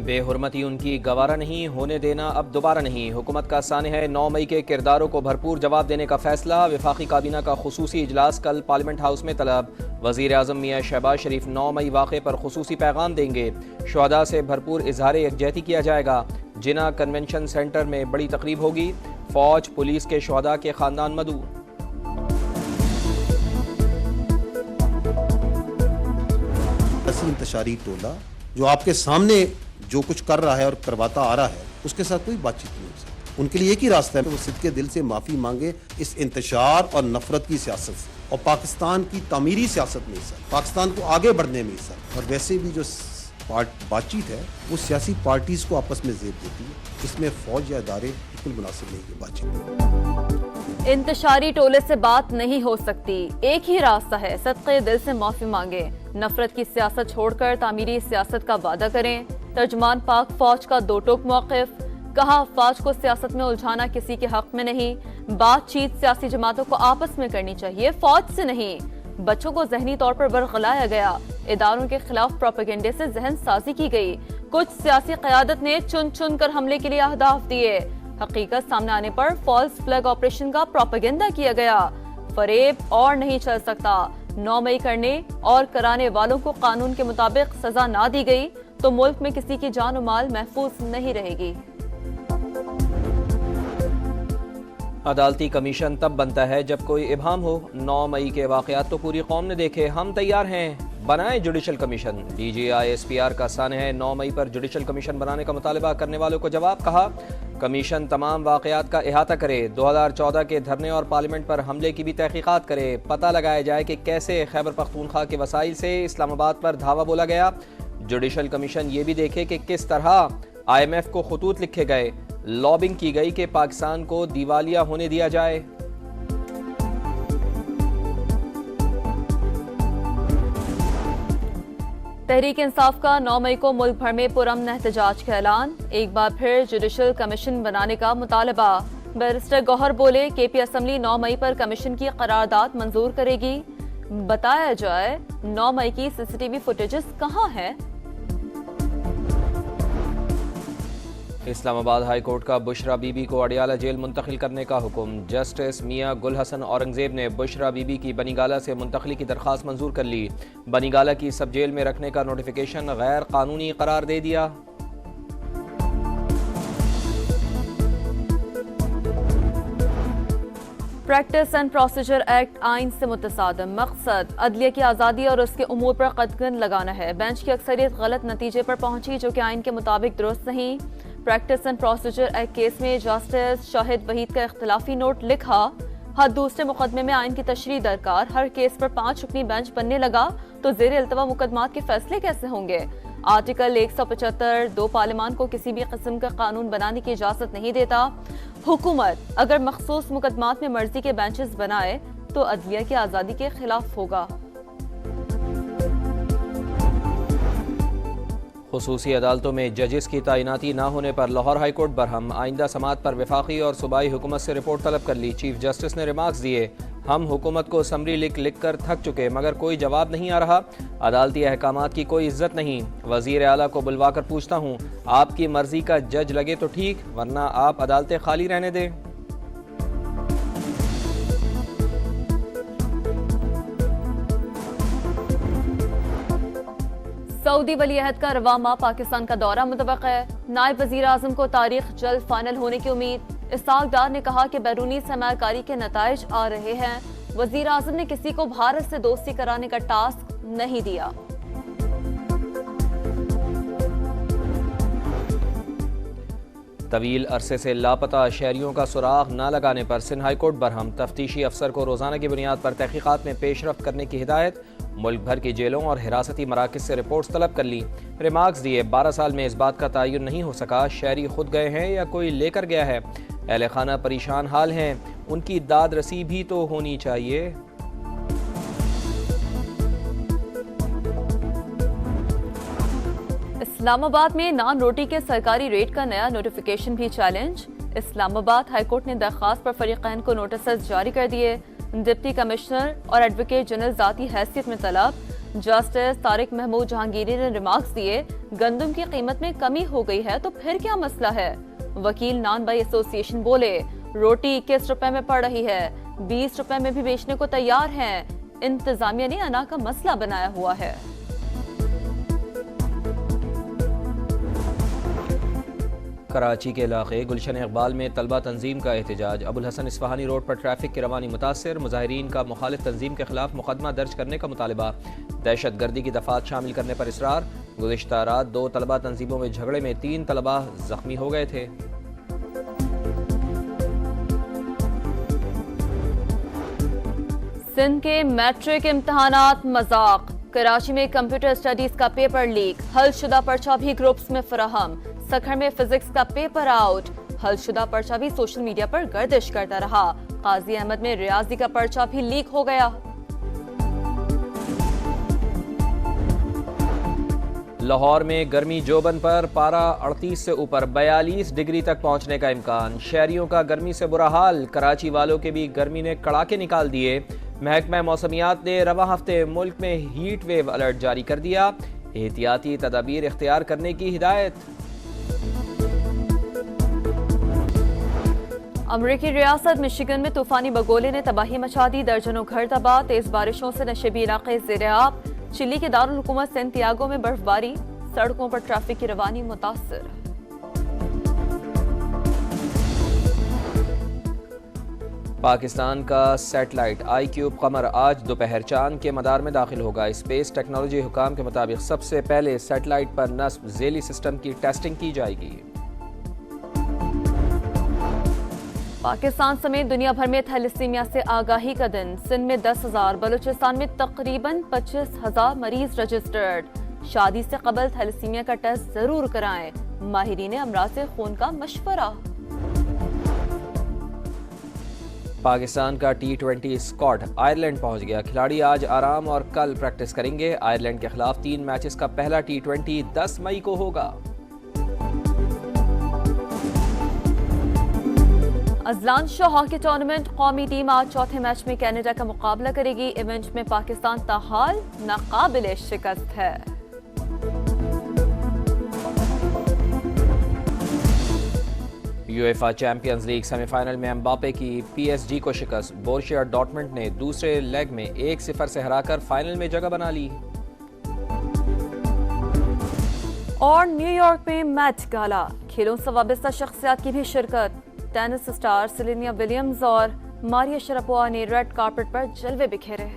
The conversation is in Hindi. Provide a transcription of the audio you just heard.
बेहुरमती उनकी गवारा नहीं, होने देना अब दोबारा नहीं। हुकूमत का साने है 9 मई के किरदारों को भरपूर जवाब देने का फैसला। वफाकी काबीना का खुसूसी इजलास कल पार्लियामेंट हाउस में तलब। वज़ीर आज़म मियाँ शहबाज शरीफ 9 मई वाक़े पर खुसूसी पैगाम देंगे। शुहदा से भरपूर इजहार यकजहती किया जाएगा। जिना कन्वेंशन सेंटर में बड़ी तकरीब होगी। फौज पुलिस के शुहदा के ख़ानदान मदऊ। इंतशारी टोला जो आपके सामने जो कुछ कर रहा है और करवाता आ रहा है, उसके साथ कोई बातचीत नहीं हो सकती। उनके लिए एक ही रास्ता है कि वो सिद्के दिल से माफ़ी मांगे इस इंतशार और नफरत की सियासत से और पाकिस्तान की तामीरी सियासत में हिस्सा, पाकिस्तान को आगे बढ़ने में हिस्सा। और वैसे भी जो बातचीत है वो सियासी पार्टीज को आपस में जेब देती है। इसमें फौज या इदारे बिल्कुल मुनासिब नहीं है बातचीत। इंतशारी टोले से बात नहीं हो सकती, एक ही रास्ता है, सदक़े दिल से माफी मांगे। नफरत की सियासत छोड़कर तामीरी सियासत का वादा करें। तर्जमान पाक फौज का दो टोक मौक़िफ़, कहा फौज को सियासत में उलझाना किसी के हक में नहीं। बातचीत सियासी जमातों को आपस में करनी चाहिए, फौज से नहीं। बच्चों को जहनी तौर पर बरगलाया गया। इदारों के खिलाफ प्रोपेगेंडे से जहन साजी की गई। कुछ सियासी क़यादत ने चुन चुन कर हमले के लिए अहदाफ दिए। हकीकत सामने आने पर फॉल्स फ्लैग ऑपरेशन का प्रोपेगेंडा किया गया। फरेब और नहीं चल सकता। 9 मई करने और कराने वालों को कानून के मुताबिक सजा ना दी गई तो मुल्क में किसी की जान और माल महफूज नहीं रहेगी। अदालती कमीशन तब बनता है जब कोई इबाम हो। 9 मई के वाक़यात तो पूरी कौम ने देखे, हम तैयार हैं, बनाए जुडिशल कमीशन। DGI-SPR का साने है 9 मई पर जुडिशल कमीशन बनाने का मुतालबा करने वालों को जवाब। कहा कमीशन तमाम वाक़यात का इहाता करे, 2014 के धरने और पार्लियामेंट पर हमले की भी तहकीकात करे, पता लगाया जाए कि कैसे खैबर पख्तूनख्वा के वसाइल से इस्लामाबाद पर धावा बोला गया। जुडिशल कमीशन ये भी देखे कि किस तरह IMF को खतूत लिखे गए, लॉबिंग की गई कि पाकिस्तान को दिवालिया होने दिया जाए। तहरीक इंसाफ का 9 मई को मुल्क भर में पुरअमन एहतजाज का ऐलान। एक बार फिर जुडिशल कमीशन बनाने का मुतालबा। बैरिस्टर गौहर बोले KP असम्बली 9 मई पर कमीशन की करारदाद मंजूर करेगी। बताया जाए 9 मई की CCTV फुटेजेस कहाँ है। इस्लामाबाद हाई कोर्ट का बुशरा बीबी को अडियाला जेल मुंतकिल करने का हुक्म। जस्टिस मियाँ गुल हसन औरंगजेब ने बुशरा बीबी की बनीगाला से मुंतकली की दरख्वास्त मंजूर कर ली। बनीगाला की सब जेल में रखने का नोटिफिकेशन गैर कानूनी करार दे दिया। प्रैक्टिस एंड प्रोसीजर एक्ट आइन से मुतसादिम। मकसद अदलिया की आज़ादी और उसके उमूर पर कदगन लगाना है। बेंच की अक्सरियत गलत नतीजे पर पहुंची जो कि आइन के मुताबिक दुरुस्त नहीं। Practice and procedure act case में जस्टिस शाहिद वहीद का इख्तलाफी नोट लिखा। हर दूसरे मुकदमे में आइन की तशरीह दरकार। हर केस पर 5 रुकनी बेंच बनने लगा तो जेर इल्तवा मुकदमात के फैसले कैसे होंगे। आर्टिकल 175 2 पार्लियामान को किसी भी किस्म का कानून बनाने की इजाजत नहीं देता। हुकूमत अगर मखसूस मुकदमात में मर्जी के बेंचेस बनाए तो अदलिया की आज़ादी के खिलाफ होगा। खुसूसी अदालतों में जजेस की तैनाती न होने पर लाहौर हाई कोर्ट बरहम। आइंदा समात पर वफाकी और सूबाई हुकूमत से रिपोर्ट तलब कर ली। चीफ जस्टिस ने रिमार्क्स दिए, हम हुकूमत को समरी लिख कर थक चुके मगर कोई जवाब नहीं आ रहा। अदालती अहकामात की कोई इज्जत नहीं। वजीर आला को बुलवा कर पूछता हूँ, आपकी मर्जी का जज लगे तो ठीक, वरना आप अदालतें खाली रहने दें। सऊदी वलीअहद का रवा माह पाकिस्तान का दौरा मुतवक्का है। नायब वजीर आजम को तारीख जल्द फाइनल होने की उम्मीद। इस्हाक डार ने कहा कि बैरूनी सरमायाकारी के नताइज आ रहे हैं। वजीर आजम ने किसी को भारत से दोस्ती कराने का टास्क नहीं दिया। तवील अरसे से लापता शहरियों का सुराग न लगाने पर सिंध हाई कोर्ट बरहम। तफ्तीशी अफसर को रोजाना की बुनियाद पर तहकीकात में पेशरफ्त करने की हिदायत। मुल्क भर की जेलों और हिरासती मराकज से रिपोर्ट्स तलब कर ली। रिमार्क्स दिए, 12 साल में इस बात का तयन नहीं हो सका शहरी खुद गए हैं या कोई लेकर गया है। अहले खाना परेशान हाल हैं, उनकी दाद रसी भी तो होनी चाहिए। इस्लामाबाद में नान रोटी के सरकारी रेट का नया नोटिफिकेशन भी चैलेंज। इस्लामाबाद हाईकोर्ट ने दरख्वास्त पर फरीकैन को नोटिस जारी कर दिए। डिप्टी कमिश्नर और एडवोकेट जनरल जाती हैसियत में तलब। जस्टिस तारिक महमूद जहांगीरी ने रिमार्क्स दिए, गंदम की कीमत में कमी हो गई है तो फिर क्या मसला है। वकील नान बाई एसोसिएशन बोले, रोटी 21 रुपए में पड़ रही है, 20 रुपए में भी बेचने को तैयार हैं। इंतजामिया ने अना का मसला बनाया हुआ है। कराची के इलाके गुलशन इकबाल में तलबा तंजीम का एहतजाज। अबुल हसन इस्फहानी रोड पर ट्रैफिक की रवानी मुतासर, मुजाहिरीन का मुखालिफ तंजीम के खिलाफ मुकदमा दर्ज करने का मुतालबा। दहशत गर्दी की दफात शामिल करने पर इसरार। गुज़िश्ता रात 2 तलबा तंजीमों में झगड़े में 3 तलबा जख्मी हो गए थे। सिंध के मैट्रिक इम्तहानात मजाक। कराची में कंप्यूटर स्टडीज का पेपर लीक, हलशुदा पर्चा भी ग्रुप्स में फराहम। सखर में फिजिक्स का पेपर आउट, हलशुदा पर्चा भी सोशल मीडिया पर गर्दिश करता रहा। काजी अहमद में रियाजी का पर्चा भी लीक हो गया। लाहौर में गर्मी जोबन पर पारा 38 से ऊपर 42 डिग्री तक पहुंचने का इम्कान। शहरियों का गर्मी से बुरा हाल, कराची वालों के भी गर्मी ने कड़ाके निकाल दिए। महकमा मौसमियात ने रवा हफ्ते मुल्क में हीट वेव अलर्ट जारी कर दिया। एहतियाती तदाबीर इख्तियार करने की हिदायत। अमरीकी रियासत मिशिगन में तूफानी बगोले ने तबाही मचा दी, दर्जनों घर तबाह। तेज बारिशों से नशेबी इलाके ज़ेर-ए-आब। चिली के दारुल हुकूमत सैंटियागो में बर्फबारी, सड़कों पर ट्रैफिक की रवानी मुतासर। पाकिस्तान का सैटेलाइट iCube कमर आज दोपहर चांद के मदार में दाखिल होगा। स्पेस टेक्नोलॉजी हुकाम के मुताबिक सबसे पहले सैटेलाइट पर नस्ब ज़ेली सिस्टम की टेस्टिंग की जाएगी। पाकिस्तान समेत दुनिया भर में थैलेसीमिया से आगाही का दिन। सिंध में 10,000, बलूचिस्तान में तकरीबन 25,000 मरीज रजिस्टर्ड। शादी से कबल थैलेसीमिया का टेस्ट जरूर कराएं, माहिरीन अमराज से खून का मशवरा। पाकिस्तान का T20 स्क्वाड आयरलैंड पहुंच गया। खिलाड़ी आज आराम और कल प्रैक्टिस करेंगे। आयरलैंड के खिलाफ 3 मैचेस का पहला T20 10 मई को होगा। अजलान शाह हॉकी टूर्नामेंट कौमी टीम आज चौथे मैच में कनाडा का मुकाबला करेगी। इवेंट में पाकिस्तान ताहाल नाकाबिले शिकस्त है। यूएफा चैंपियंस लीग सेमीफाइनल में एम्बापे की PSG को शिकस्त। बोरुसिया डॉर्टमुंड ने दूसरे लेग में 1-0 से हराकर फाइनल में जगह बना ली। और न्यूयॉर्क में मैच गाला, खेलों से वाबस्ता शख्सियात की भी शिरकत। टेनिस स्टार सेरेना विलियम्स और मारिया शरापोवा ने रेड कार्पेट पर जलवे बिखेरे।